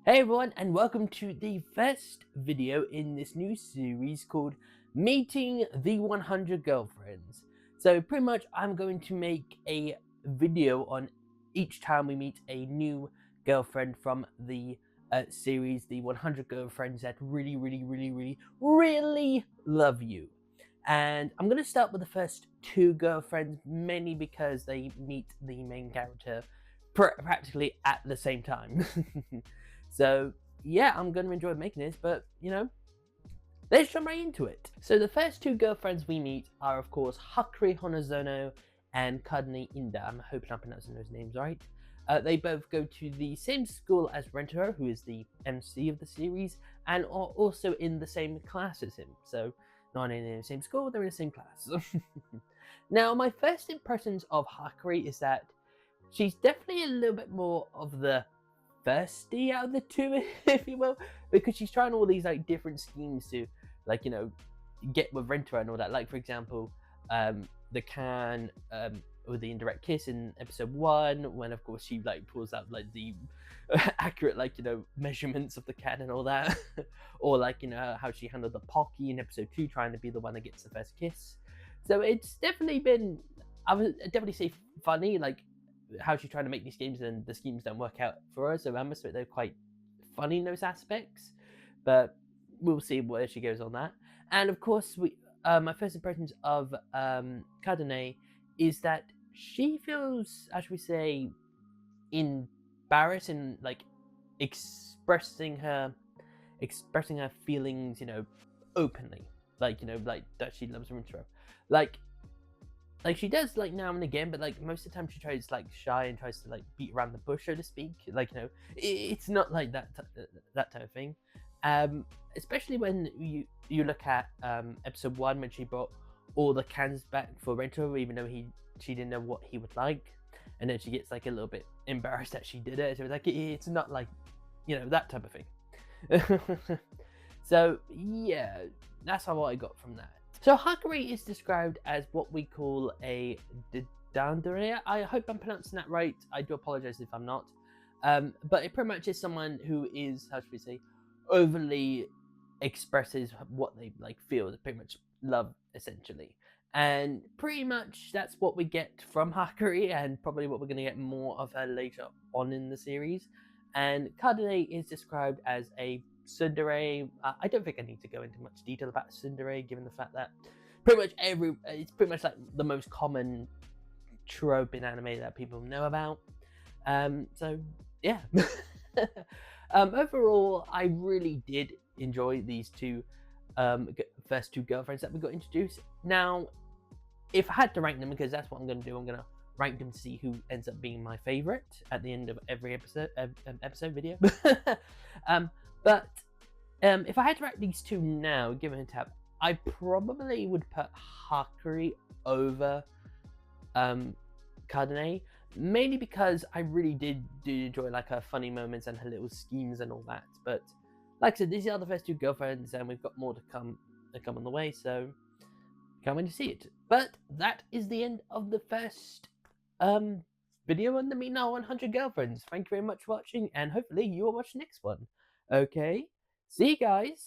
Hey everyone, and welcome to the first video in this new series called Meeting the 100 Girlfriends. So pretty much I'm going to make a video on each time we meet a new girlfriend from the series, the 100 Girlfriends that really love you. And I'm going to start with the first two girlfriends, mainly because they meet the main character practically at the same time. So yeah, I'm going to enjoy making this, but let's jump right into it. So the first two girlfriends we meet are, of course, Hakuri Honozono and Kadane Inda. I'm hoping I'm pronouncing those names right. They both go to the same school as Rentarou, who is the MC of the series, and are also in the same class as him. So not in the same school, they're in the same class. Now, my first impressions of Hakuri is that she's definitely a little bit more of the thirsty out of the two, if you will, because she's trying all these like different schemes to, like, get with Renter and all that. Like, for example, the can with the indirect kiss in episode 1, when of course she like pulls out like the accurate measurements of the can and all that, or like how she handled the Pocky in episode 2, trying to be the one that gets the first kiss. So it's definitely been, I would definitely say, funny, like how she's trying to make these schemes and the schemes don't work out for her. So I must admit they're quite funny in those aspects, but we'll see where she goes on that. And of course, my first impressions of Kadane is that she feels, how should we say, embarrassed in like expressing her feelings, openly, like like that she loves Rintaro. Like she does like now and again, but like most of the time she tries like shy and tries to like beat around the bush, so to speak. Like it's not like that type of thing. Especially when you look at episode 1, when she brought all the cans back for Rento, even though she didn't know what he would like, and then she gets like a little bit embarrassed that she did it. So it's like it's not like that type of thing. So yeah, that's how I got from that. So Hakuri is described as what we call a Deredere. I hope I'm pronouncing that right. I do apologize if I'm not. But it pretty much is someone who is, how should we say, overly expresses what they like feel. They pretty much love, essentially. And pretty much that's what we get from Hakuri, and probably what we're going to get more of her later on in the series. And Kadane is described as a Tsundere. I don't think I need to go into much detail about Tsundere, given the fact that pretty much it's pretty much like the most common trope in anime that people know about. So yeah. Overall, I really did enjoy these two first two girlfriends that we got introduced. Now, if I had to rank them, because that's what I'm going to do, I'm going to rank them to see who ends up being my favorite at the end of every episode video. But if I had to rank these two now, given a tap, I probably would put Hakuri over Kadane, mainly because I really did enjoy like her funny moments and her little schemes and all that. But like I said, these are the first two girlfriends, and we've got more to come on the way, so can't wait to see it. But that is the end of the first video on the Meet Now 100 Girlfriends. Thank you very much for watching, and hopefully you will watch the next one. Okay, see you guys.